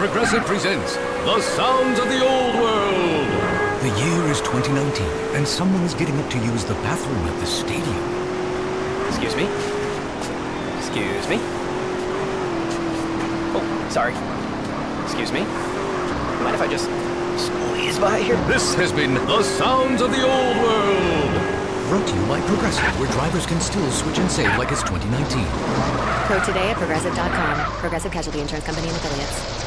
Progressive presents The Sounds of the Old World. The year is 2019, and someone is getting up to use the bathroom at the stadium. Excuse me? Excuse me? Oh, sorry. Excuse me? Mind if I just squeeze by here? This has been The Sounds of the Old World. Brought to you by Progressive, where drivers can still switch and save like it's 2019. Quote today at Progressive.com. Progressive Casualty Insurance Company and Affiliates.